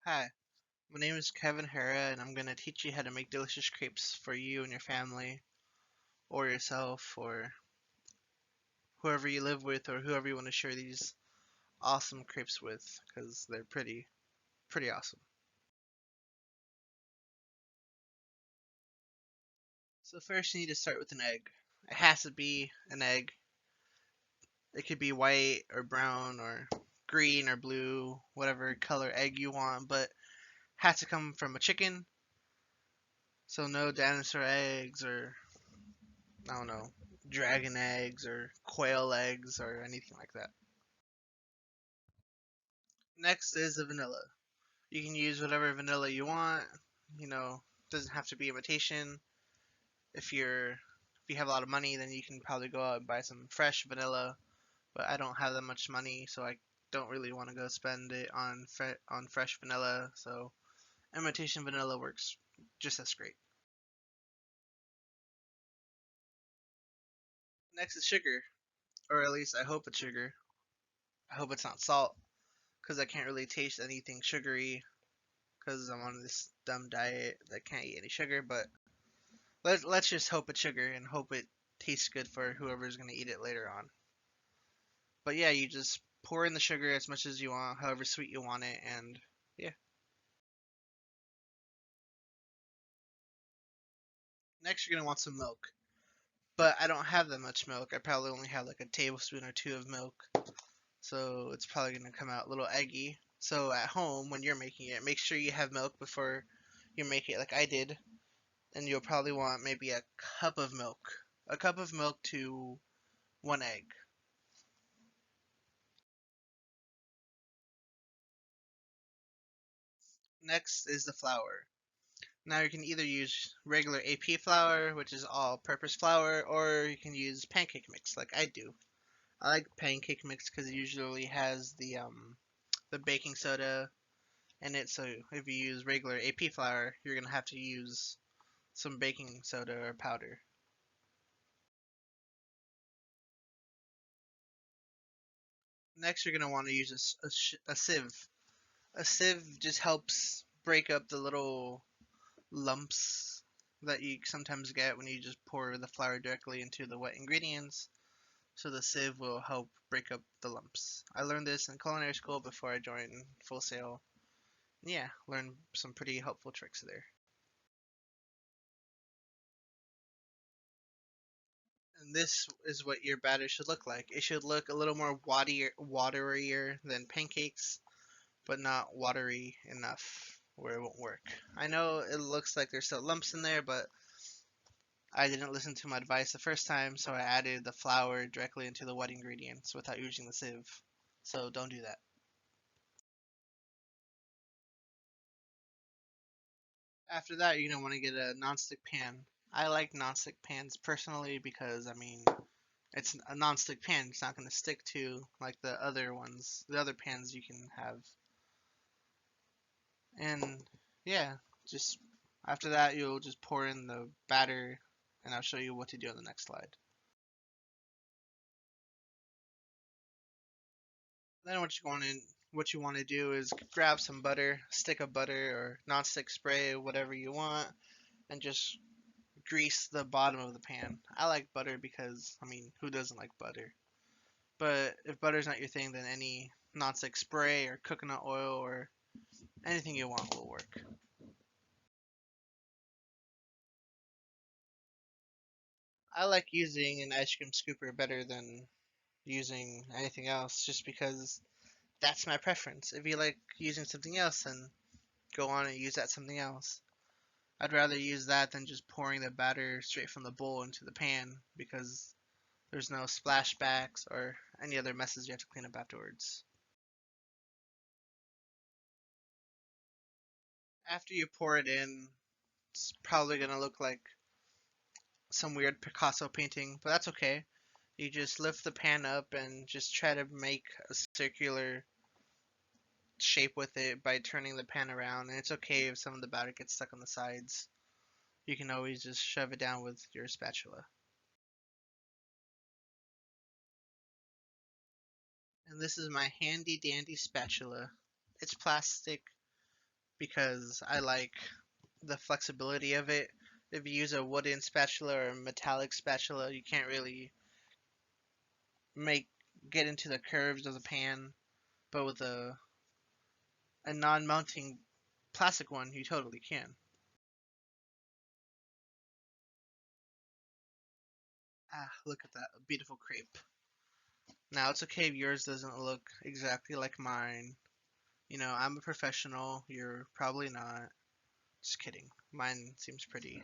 Hi, my name is Kevin Hera, and I'm going to teach you how to make delicious crepes for you and your family, or yourself, or whoever you live with, or whoever you want to share these awesome crepes with, because they're pretty awesome. So first, you need to start with an egg. It has to be an egg. It could be white or brown or green or blue, whatever color egg you want, but has to come from a chicken. So no dinosaur eggs or I don't know, dragon eggs or quail eggs or anything like that. Next is the vanilla. You can use whatever vanilla you want. You know, doesn't have to be imitation. If you have a lot of money, then you can probably go out and buy some fresh vanilla. But I don't have that much money, so I don't really want to go spend it on fresh vanilla. So imitation vanilla works just as great. Next is sugar, or at least I hope it's sugar. I hope it's not salt, because I can't really taste anything sugary because I'm on this dumb diet that can't eat any sugar. But let's just hope it's sugar and hope it tastes good for whoever's gonna eat it later on. But yeah, you just pour in the sugar as much as you want, however sweet you want it, and yeah. Next, you're gonna want some milk. But I don't have that much milk. I probably only have like a tablespoon or two of milk, so it's probably gonna come out a little eggy. So at home, when you're making it, make sure you have milk before you make it, like I did, and you'll probably want maybe a cup of milk. A cup of milk to one egg. Next is the flour. Now you can either use regular AP flour, which is all-purpose flour, or you can use pancake mix like I do. I like pancake mix because it usually has the baking soda in it. So if you use regular AP flour, you're gonna have to use some baking soda or powder. Next, you're gonna want to use a sieve. A sieve just helps break up the little lumps that you sometimes get when you just pour the flour directly into the wet ingredients. So the sieve will help break up the lumps. I learned this in culinary school before I joined Full Sail. Yeah, learned some pretty helpful tricks there. And this is what your batter should look like. It should look a little more waterier than pancakes, but not watery enough where it won't work. I know it looks like there's still lumps in there, but I didn't listen to my advice the first time, so I added the flour directly into the wet ingredients without using the sieve. So don't do that. After that, you're gonna want to get a nonstick pan. I like nonstick pans personally because I mean it's a nonstick pan. It's not gonna stick to like the other ones, the other pans you can have. And yeah, just after that, you'll just pour in the batter, and I'll show you what to do on the next slide. Then what you want to do is grab some butter, stick of butter or nonstick spray, whatever you want, and just grease the bottom of the pan. I like butter because I mean, who doesn't like butter? But if butter's not your thing, then any nonstick spray or coconut oil or anything you want will work. I like using an ice cream scooper better than using anything else just because that's my preference. If you like using something else, then go on and use that something else. I'd rather use that than just pouring the batter straight from the bowl into the pan because there's no splashbacks or any other messes you have to clean up afterwards. After you pour it in, it's probably going to look like some weird Picasso painting, but that's okay. You just lift the pan up and just try to make a circular shape with it by turning the pan around. And it's okay if some of the batter gets stuck on the sides. You can always just shove it down with your spatula. And this is my handy dandy spatula. It's plastic, because I like the flexibility of it. If you use a wooden spatula or a metallic spatula, you can't really make get into the curves of the pan. But with a non-mounting plastic one, you totally can. Ah, look at that beautiful crepe. Now it's okay if yours doesn't look exactly like mine. You know, I'm a professional. You're probably not. Just kidding. Mine seems pretty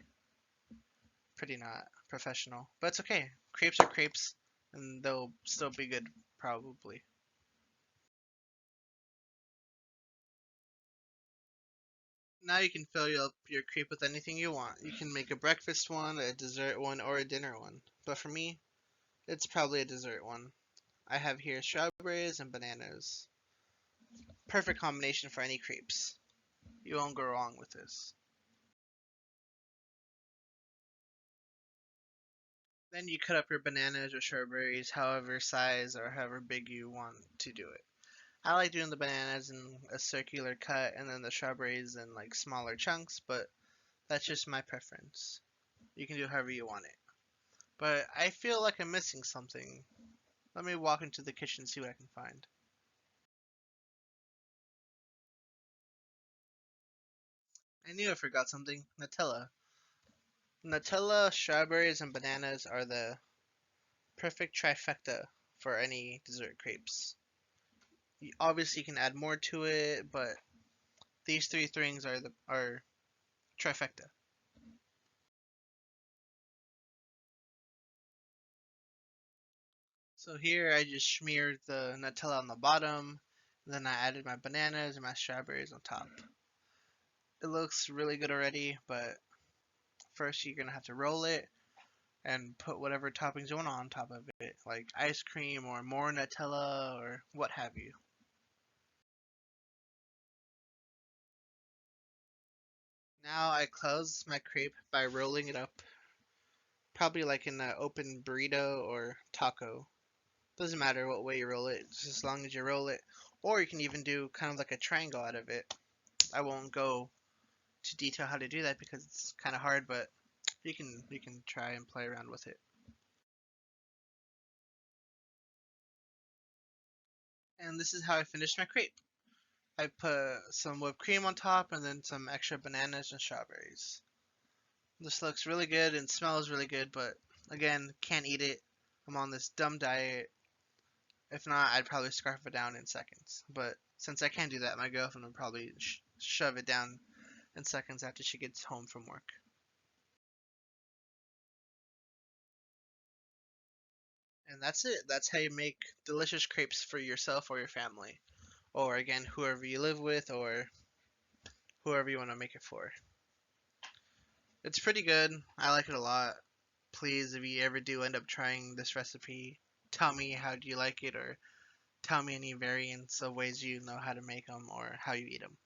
not professional. But it's okay. Crepes are crepes, and they'll still be good probably. Now you can fill up your crepe with anything you want. You can make a breakfast one, a dessert one, or a dinner one. But for me, it's probably a dessert one. I have here strawberries and bananas. Perfect combination for any crepes. You won't go wrong with this. Then you cut up your bananas or strawberries however size or however big you want to do it. I like doing the bananas in a circular cut and then the strawberries in like smaller chunks, but that's just my preference. You can do however you want it. But I feel like I'm missing something. Let me walk into the kitchen and see what I can find. I knew I forgot something. Nutella. Nutella, strawberries, and bananas are the perfect trifecta for any dessert crepes. Obviously, you can add more to it, but these three things are trifecta. So here I just smeared the Nutella on the bottom, then I added my bananas and my strawberries on top. It looks really good already, but first you're gonna have to roll it and put whatever toppings you want on top of it, like ice cream or more Nutella or what have you. Now I close my crepe by rolling it up, probably like in an open burrito or taco. Doesn't matter what way you roll it, just as long as you roll it. Or you can even do kind of like a triangle out of it. I won't go to detail how to do that because it's kind of hard, but you can try and play around with it. And this is how I finished my crepe. I put some whipped cream on top and then some extra bananas and strawberries. This looks really good and smells really good, but again, can't eat it. I'm on this dumb diet. If not, I'd probably scarf it down in seconds. But since I can't do that, my girlfriend would probably shove it down in seconds after she gets home from work. And that's it. That's how you make delicious crepes for yourself or your family. Or again, whoever you live with or whoever you want to make it for. It's pretty good. I like it a lot. Please, if you ever do end up trying this recipe, tell me how do you like it or tell me any variants of ways you know how to make them or how you eat them.